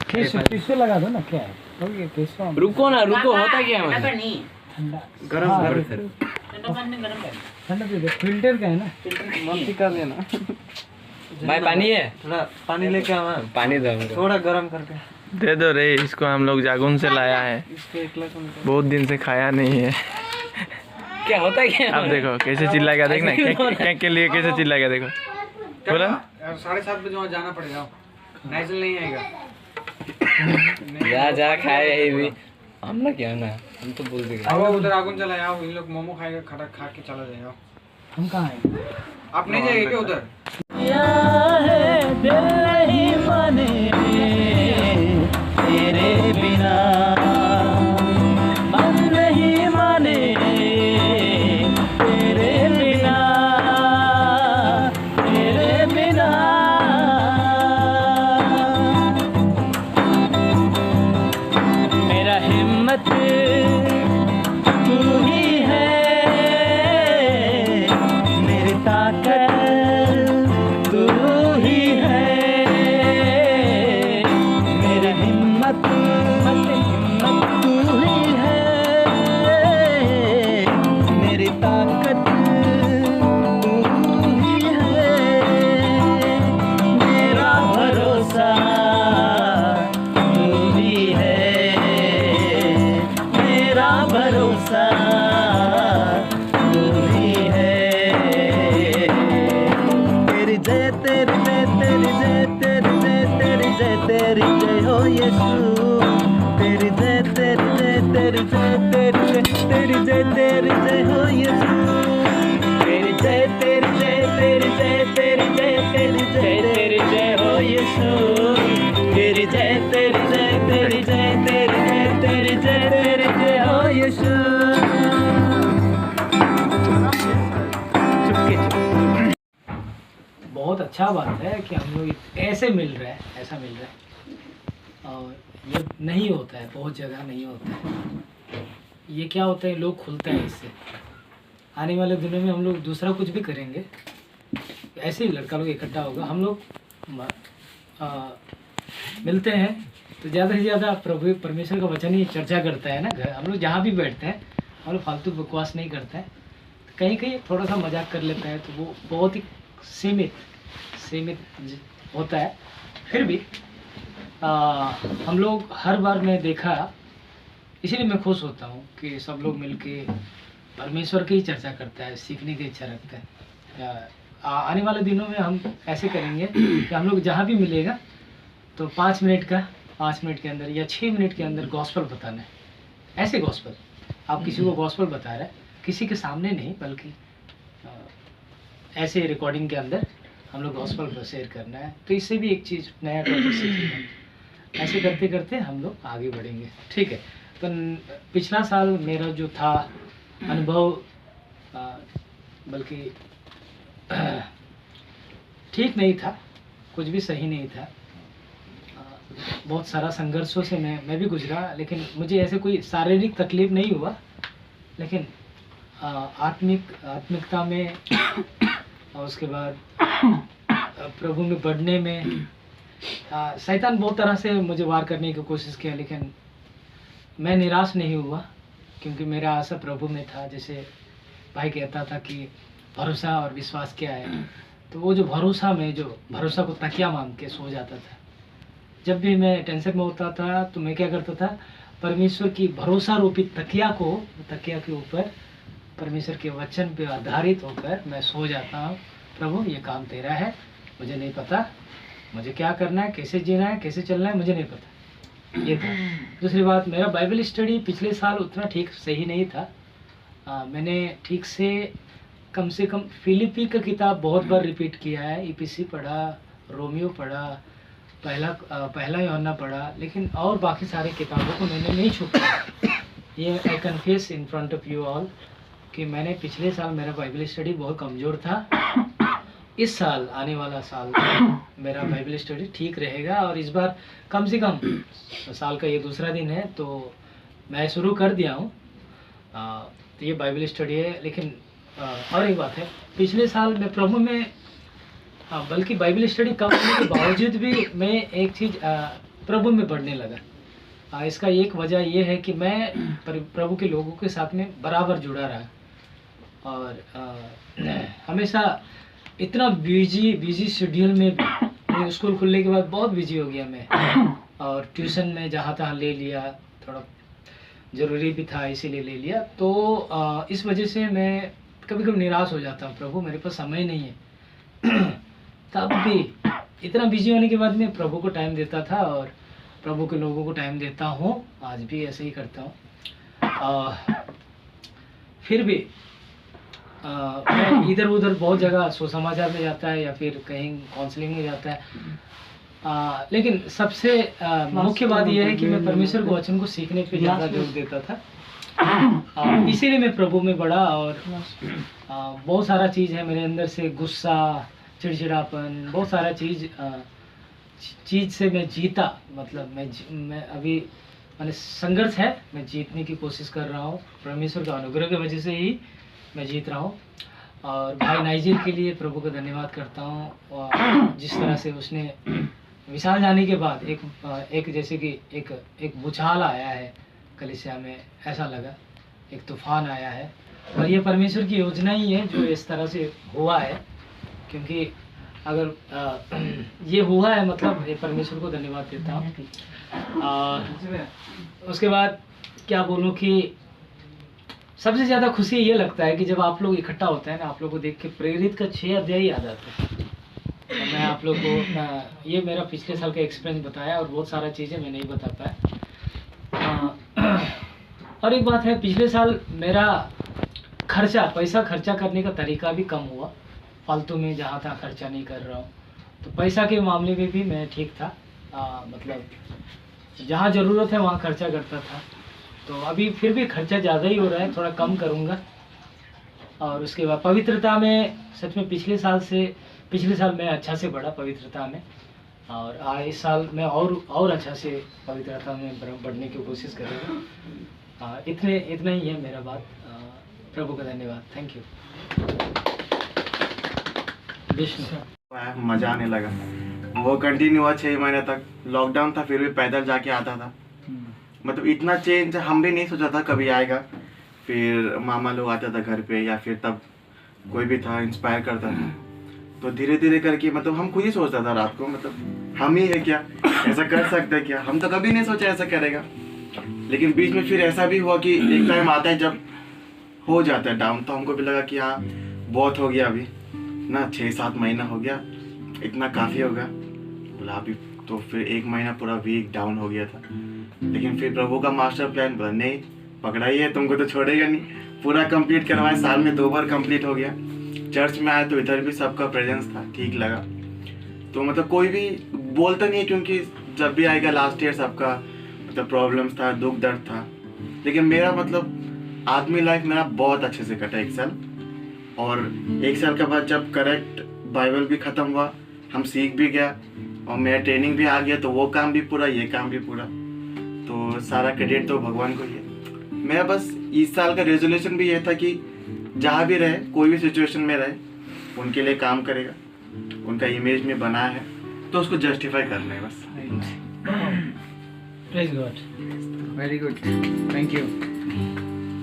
किससे लगा दो ना, क्या है रुको ना, रुको, होता क्या है गरम ठंडा फिल्टर का है ना, मस्ती कर लेना। भाई पानी है, थोड़ा पानी लेके आवा, पानी दो हमको। थोड़ा गरम करके दे दो रे इसको, हम लोग जागुन से लाया है, इसको एकला को निकाल। बहुत दिन से खाया नहीं है। क्या होता क्या है? अब देखो कैसे चिल्लाएगा, देखना क्या के लिए कैसे चिल्लाएगा, देखो बोला 7:30 बजे वहाँ जाना पड़ेगा, नाइजल नहीं आएगा। जा खाए यही भी हम ना, क्या ना हम तो बोल देंगे। आओ उधर आगुन चला आओ, इन लोग मोमो खाएगा, खड़ा खा के चला जाएगा। हम कहाँ आएंगे? आप नहीं जाएंगे क्या उधर? दिल नहीं माने तेरे बिना, मन नहीं माने तेरे बिना, तेरे बिना। मेरा हिम्मत तू ही है, मेरी ताकत तू ही है, मेरी हिम्मत तू ही है, मेरी ताकत तू ही है, मेरा भरोसा तू ही है, मेरा भरोसा तू ही है। तेरी जय तेरी जय तेरी जय तेरी जय तेरी जय तेरी जय हो यीशु, तेरी जय तेरी जय तेरी जय तेरी जय तेरी जय तेरी जय हो यीशु, तेरी जय तेरी जय तेरी जय तेरी जय तेरी जय तेरी जय हो यीशु, तेरी जय तेरी जय तेरी जय तेरी जय तेरी जय तेरी जय हो यीशु। बहुत अच्छा बात है कि हम लोग ऐसे मिल रहे हैं, ऐसा मिल रहा है, और ये नहीं होता है, बहुत जगह नहीं होता है। ये क्या होता है, लोग खुलते हैं इससे। आने वाले दिनों में हम लोग दूसरा कुछ भी करेंगे, ऐसे ही लड़का लोग इकट्ठा होगा, हम लोग मिलते हैं तो ज़्यादा से ज़्यादा प्रभु परमेश्वर का वचन ही चर्चा करता है ना। घर हम लोग जहाँ भी बैठते हैं हम लोग फालतू बकवास नहीं करते हैं, कहीं कहीं थोड़ा सा मजाक कर लेते हैं, तो वो बहुत ही सीमित होता है। फिर भी हम लोग हर बार मैं देखा, इसीलिए मैं खुश होता हूँ कि सब लोग मिलके परमेश्वर की ही चर्चा करता है, सीखने की इच्छा रखता है। आने वाले दिनों में हम ऐसे करेंगे कि हम लोग जहाँ भी मिलेगा तो 5 मिनट के अंदर या 6 मिनट के अंदर गॉस्पेल बताना है। ऐसे गॉस्पेल आप किसी को गॉस्पेल बता रहे हैं, किसी के सामने नहीं, बल्कि ऐसे रिकॉर्डिंग के अंदर हम लोग गॉस्पेल शेयर करना है। तो इससे भी एक चीज़ नया टॉपिक सीखेंगे। ऐसे करते करते हम लोग आगे बढ़ेंगे, ठीक है। तो पिछला साल मेरा जो था अनुभव, बल्कि ठीक नहीं था, कुछ भी सही नहीं था। बहुत सारा संघर्षों से मैं भी गुजरा, लेकिन मुझे ऐसे कोई शारीरिक तकलीफ नहीं हुआ, लेकिन आत्मिकता में और उसके बाद प्रभु में बढ़ने में शैतान बहुत तरह से मुझे वार करने की कोशिश किया, लेकिन मैं निराश नहीं हुआ, क्योंकि मेरा आशा प्रभु में था। जैसे भाई कहता था कि भरोसा और विश्वास क्या है, तो वो जो भरोसा को तकिया मान के सो जाता था। जब भी मैं टेंशन में होता था तो मैं क्या करता था, परमेश्वर की भरोसा रूपी तकिया के ऊपर परमेश्वर के वचन पे आधारित होकर मैं सो जाता हूँ। प्रभु ये काम तेरा है, मुझे नहीं पता मुझे क्या करना है, कैसे जीना है, कैसे चलना है, मुझे नहीं पता। ये था। दूसरी बात, मेरा बाइबल स्टडी पिछले साल उतना ठीक सही नहीं था। मैंने ठीक से कम फिलिपी का किताब बहुत बार रिपीट किया है, ईपीसी पढ़ा, रोमियो पढ़ा, पहला यूहन्ना पढ़ा, लेकिन और बाकी सारे किताबों को मैंने नहीं छुपा। ये I confess in front of you all कि मैंने पिछले साल मेरा बाइबल स्टडी बहुत कमज़ोर था। इस साल, आने वाला साल मेरा बाइबल स्टडी ठीक रहेगा, और इस बार कम से कम साल का ये दूसरा दिन है तो मैं शुरू कर दिया हूँ। तो ये बाइबल स्टडी है। लेकिन और एक बात है, पिछले साल मैं प्रभु में बल्कि बाइबल स्टडी कम होने के बावजूद भी मैं एक चीज़ प्रभु में बढ़ने लगा। इसका एक वजह ये है कि मैं प्रभु के लोगों के साथ में बराबर जुड़ा रहा और हमेशा इतना बिजी शेड्यूल में भी, स्कूल खुलने के बाद बहुत बिजी हो गया मैं, और ट्यूशन में जहाँ तहाँ ले लिया, थोड़ा ज़रूरी भी था इसीलिए ले लिया। तो इस वजह से मैं कभी कभी निराश हो जाता हूँ, प्रभु मेरे पास समय नहीं है। तब भी इतना बिजी होने के बाद मैं प्रभु को टाइम देता था और प्रभु के लोगों को टाइम देता हूँ, आज भी ऐसे ही करता हूँ। फिर भी मैं इधर उधर बहुत जगह सुसमाचार में जाता है या फिर कहीं काउंसलिंग में जाता है, लेकिन सबसे मुख्य बात यह है कि मैं परमेश्वर के वचन को सीखने पे ज़्यादा जोर देता था। इसीलिए मैं प्रभु में बढ़ा और बहुत सारा चीज़ है मेरे अंदर से, गुस्सा, चिड़चिड़ापन, बहुत सारा चीज़ से मैं जीता। मतलब मैं अभी मैंने संघर्ष है, मैं जीतने की कोशिश कर रहा हूँ, परमेश्वर के अनुग्रह की वजह से ही मैं जीत रहा हूँ। और भाई नाइजीर के लिए प्रभु का धन्यवाद करता हूँ, और जिस तरह से उसने विशाल जाने के बाद एक जैसे कि एक भूचाल आया है कलीसिया में, ऐसा लगा एक तूफान आया है, और ये परमेश्वर की योजना ही है जो इस तरह से हुआ है। क्योंकि अगर ये हुआ है मतलब ये परमेश्वर को धन्यवाद देता हूँ। उसके बाद क्या बोलूँ कि सबसे ज़्यादा खुशी ये लगता है कि जब आप लोग इकट्ठा होते हैं ना, आप लोग को देख के प्रेरित का 6 अध्याय याद आता है। तो मैं आप लोग को ये मेरा पिछले साल का एक्सपीरियंस बताया और बहुत सारा चीज़ें मैं नहीं बता पाया। और एक बात है, पिछले साल मेरा पैसा खर्चा करने का तरीका भी कम हुआ, फालतू में जहाँ तहाँ खर्चा नहीं कर रहा हूँ। तो पैसा के मामले में भी मैं ठीक था, मतलब जहाँ ज़रूरत है वहाँ खर्चा करता था। तो अभी फिर भी खर्चा ज़्यादा ही हो रहा है, थोड़ा कम करूँगा। और उसके बाद पवित्रता में सच में पिछले साल मैं अच्छा से बढ़ा पवित्रता में, और इस साल मैं और अच्छा से पवित्रता में बढ़ने की कोशिश करूँगा। इतना ही है मेरा बात। प्रभु का धन्यवाद, थैंक यू। विष्णु मजा आने लगा, वो कंटिन्यू हुआ 6 महीने तक। लॉकडाउन था फिर भी पैदल जाके आता था। मतलब इतना चेंज हम भी नहीं सोचा था कभी आएगा। फिर मामा लोग आते थे घर पे, या फिर तब कोई भी था इंस्पायर करता था। तो धीरे धीरे करके मतलब हम खुद ही सोचता था रात को, मतलब हम ही है क्या, ऐसा कर सकते हैं क्या, हम तो कभी नहीं सोचा ऐसा करेगा। लेकिन बीच में फिर ऐसा भी हुआ कि एक टाइम आता है जब हो जाता है डाउन, तो हमको भी लगा कि हाँ बहुत हो गया अभी ना, 6-7 महीना हो गया, इतना काफ़ी होगा। बोला अभी तो फिर 1 महीना पूरा वीक डाउन हो गया था। लेकिन फिर प्रभु का मास्टर प्लान बोला नहीं, पकड़ा ही है तुमको तो छोड़ेगा नहीं, पूरा कंप्लीट करवाया। साल में 2 बार कंप्लीट हो गया। चर्च में आया तो इधर भी सबका प्रेजेंस था, ठीक लगा। तो मतलब कोई भी बोलता नहीं, क्योंकि जब भी आएगा लास्ट ईयर सबका मतलब प्रॉब्लम्स था, दुख दर्द था। लेकिन मेरा मतलब आदमी लाइफ मेरा बहुत अच्छे से कटा 1 साल। और 1 साल के बाद जब करेक्ट बाइबल भी ख़त्म हुआ, हम सीख भी गया और मेरा ट्रेनिंग भी आ गया, तो वो काम भी पूरा, ये काम भी पूरा। तो सारा क्रेडिट तो भगवान को ही है। मेरा बस इस साल का रेजोल्यूशन भी ये था कि जहाँ भी रहे, कोई भी सिचुएशन में रहे, उनके लिए काम करेगा, उनका इमेज में बना है तो उसको जस्टिफाई करना है बस। Praise God, very good, thank you.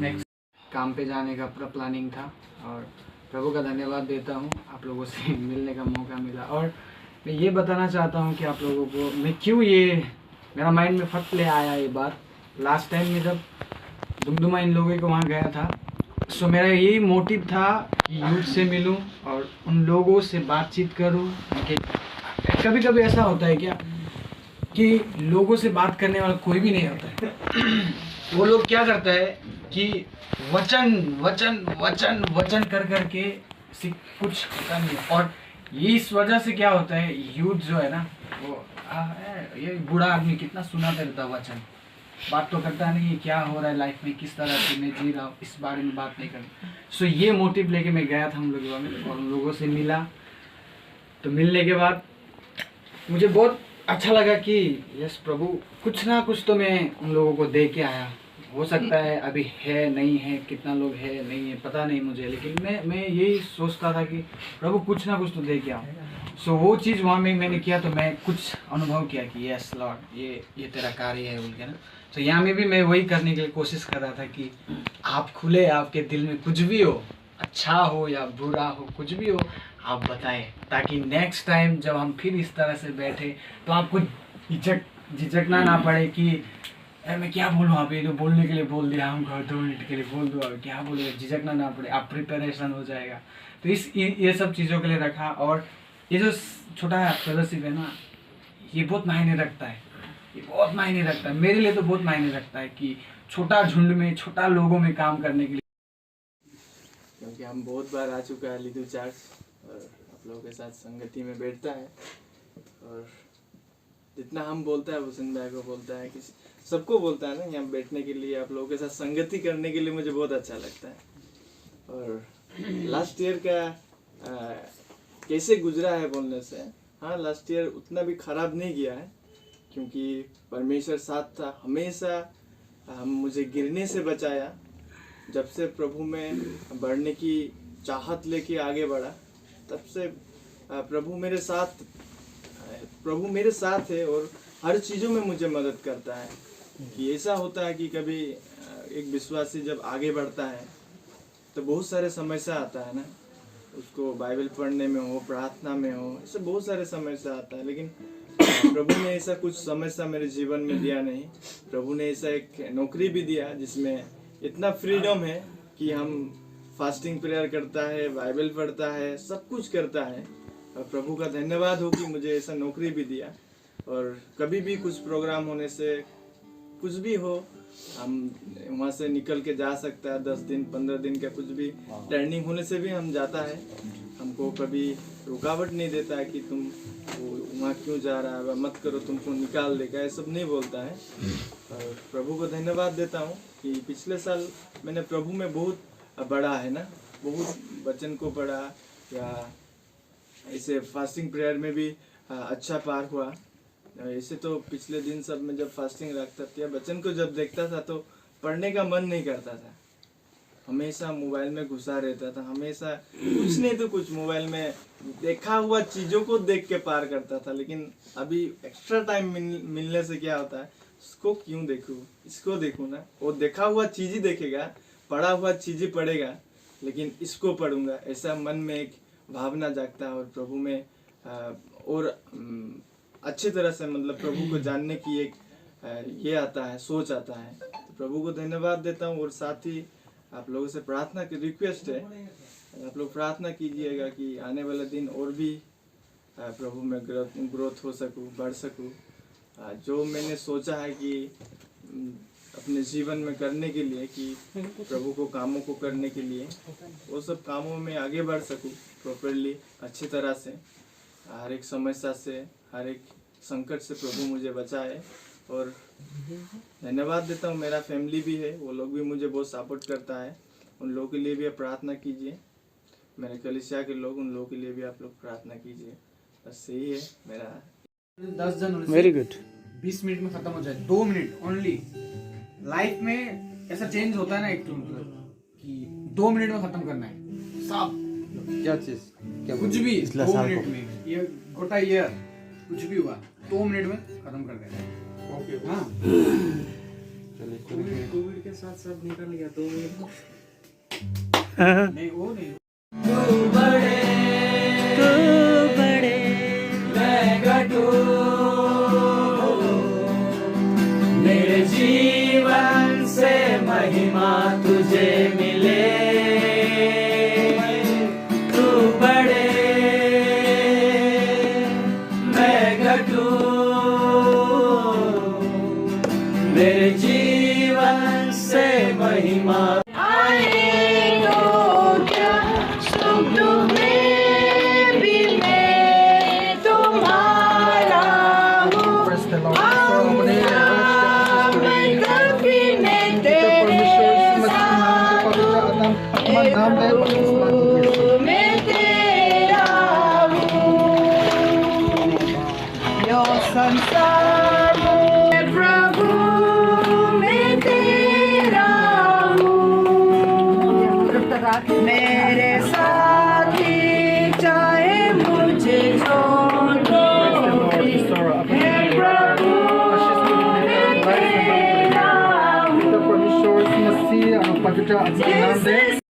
Next काम पे जाने का पूरा प्लानिंग था, और प्रभु का धन्यवाद देता हूँ आप लोगों से मिलने का मौका मिला। और मैं ये बताना चाहता हूँ कि आप लोगों को मैं क्यों ये मेरा माइंड में फट ले आया ये बात। लास्ट टाइम में जब दुमदुमा इन लोगों को वहाँ गया था, सो मेरा यही मोटिव था कि यूथ से मिलूं और उन लोगों से बातचीत करूं। कभी कभी ऐसा होता है क्या कि लोगों से बात करने वाला कोई भी नहीं होता है। वो लोग क्या करता है कि वचन वचन वचन वचन कर करके कुछ होता नहीं। और इस वजह से क्या होता है, यूथ जो है ना वो ये बूढ़ा आदमी कितना सुनाता रहता है वचन, बात तो करता नहीं है क्या हो रहा है लाइफ में, किस तरह से मैं जी रहा हूँ, इस बारे में बात नहीं करनी। सो ये मोटिव लेके मैं गया था हम लोगों में और उन लोगों से मिला। तो मिलने के बाद मुझे बहुत अच्छा लगा कि यस प्रभु कुछ ना कुछ तो मैं उन लोगों को दे के आया। हो सकता है अभी है नहीं है, कितना लोग है नहीं है पता नहीं मुझे, लेकिन मैं यही सोचता था कि प्रभु कुछ ना कुछ तो दे के आओ। सो वो चीज़ वहाँ में मैंने किया तो मैं कुछ अनुभव किया कि यस लॉर्ड ये तेरा कार्य है बोल के ना। तो यहाँ में भी मैं वही करने के लिए कोशिश कर रहा था कि आप खुले, आपके दिल में कुछ भी हो, अच्छा हो या बुरा हो, कुछ भी हो आप बताएं, ताकि नेक्स्ट टाइम जब हम फिर इस तरह से बैठे तो आपको झिझकना ना पड़े कि यार मैं क्या बोलूँ, आप ये तो बोलने के लिए बोल दिया, हम 2 मिनट के लिए बोल दो, अब क्या बोले, झिझकना ना पड़े, आप प्रिपरेशन हो जाएगा। तो ये सब चीज़ों के लिए रखा। और ये जो छोटा फेलोशिप है ना, ये बहुत मायने रखता है, ये बहुत मायने रखता है, मेरे लिए तो बहुत मायने रखता है कि छोटा झुंड में, छोटा लोगों में काम करने के लिए। क्योंकि हम बहुत बार आ चुका है लिटिल चर्च, और आप लोगों के साथ संगति में बैठता है, और जितना हम बोलता है भूषण भाई को बोलता है कि सबको बोलता है ना, यहाँ बैठने के लिए, आप लोगों के साथ संगति करने के लिए मुझे बहुत अच्छा लगता है। और लास्ट ईयर का कैसे गुजरा है बोलने से, हाँ लास्ट ईयर उतना भी खराब नहीं गया है, क्योंकि परमेश्वर साथ था हमेशा। मुझे गिरने से बचाया। जब से प्रभु में बढ़ने की चाहत लेके आगे बढ़ा, तब से प्रभु मेरे साथ है और हर चीज़ों में मुझे मदद करता है। कि ऐसा होता है कि कभी एक विश्वासी जब आगे बढ़ता है तो बहुत सारे समस्या आता है ना, उसको बाइबल पढ़ने में हो, प्रार्थना में हो, ऐसे बहुत सारे समस्या आता है। लेकिन प्रभु ने ऐसा कुछ समस्या मेरे जीवन में दिया नहीं। प्रभु ने ऐसा एक नौकरी भी दिया जिसमें इतना फ्रीडम है कि हम फास्टिंग प्रेयर करता है, बाइबल पढ़ता है, सब कुछ करता है। और प्रभु का धन्यवाद हो कि मुझे ऐसा नौकरी भी दिया। और कभी भी कुछ प्रोग्राम होने से, कुछ भी हो, हम वहाँ से निकल के जा सकता है। 10 दिन 15 दिन का कुछ भी ट्रेनिंग होने से भी हम जाता है। हमको कभी रुकावट नहीं देता है कि तुम वहाँ क्यों जा रहा है, मत करो, तुमको निकाल देगा, ये सब नहीं बोलता है। और प्रभु को धन्यवाद देता हूँ कि पिछले साल मैंने प्रभु में बहुत बढ़ा है ना, बहुत वचन को पढ़ा, या ऐसे फास्टिंग प्रेयर में भी अच्छा पार हुआ। ऐसे तो पिछले दिन सब में जब फास्टिंग रखता था, बच्चन को जब देखता था तो पढ़ने का मन नहीं करता था, हमेशा मोबाइल में घुसा रहता था, हमेशा कुछ नहीं तो कुछ मोबाइल में देखा हुआ चीज़ों को देख के पार करता था। लेकिन अभी एक्स्ट्रा टाइम मिलने से क्या होता है, इसको क्यों देखूँ, इसको देखूँ ना, वो देखा हुआ चीज़ ही देखेगा, पढ़ा हुआ चीज़ ही पढ़ेगा, लेकिन इसको पढ़ूंगा, ऐसा मन में एक भावना जागता है। और प्रभु में और अच्छी तरह से मतलब प्रभु को जानने की एक ये आता है, सोच आता है। तो प्रभु को धन्यवाद देता हूँ। और साथ ही आप लोगों से प्रार्थना की रिक्वेस्ट है, आप लोग प्रार्थना कीजिएगा कि आने वाले दिन और भी प्रभु में ग्रोथ हो सकूँ, बढ़ सकूँ। जो मैंने सोचा है कि अपने जीवन में करने के लिए, कि प्रभु को कामों को करने के लिए, वो सब कामों में आगे बढ़ सकूँ प्रॉपरली, अच्छी तरह से। हर एक समस्या से, हर एक संकट से प्रभु मुझे बचाए। और धन्यवाद देता हूँ, मेरा फैमिली भी है, वो लोग भी मुझे बहुत सपोर्ट करता है, उन लोगों के लिए भी आप प्रार्थना कीजिए। मेरे कलीसिया के लोग, उन लोगों के लिए भी आप लोग प्रार्थना कीजिए। बस यही है मेरा। 10 जनवरी वेरी गुड। 20 मिनट में खत्म हो जाए, 2 मिनट ओनली। लाइफ में ऐसा चेंज होता है ना एक तो, मतलब कि 2 मिनट में खत्म करना है सब, क्या चीज, क्या कुछ भी 2 मिनट में। ये गोटा ईयर कुछ भी हुआ 2 मिनट में खत्म कर देना है। ओके हाँ, कोविड के साथ सब निकल गया 2 मिनट नहीं, वो नहीं। तू बड़े मैं घटू, मेरे जीवन से महिमा तुझे मिले। तू बड़े मैं घटू, मेरे जीवन से महिमा। संसार में प्रभु मैं तेरा हूँ, मेरे साथी चाहे मुझे जो और पवित्र अपना नाम दे।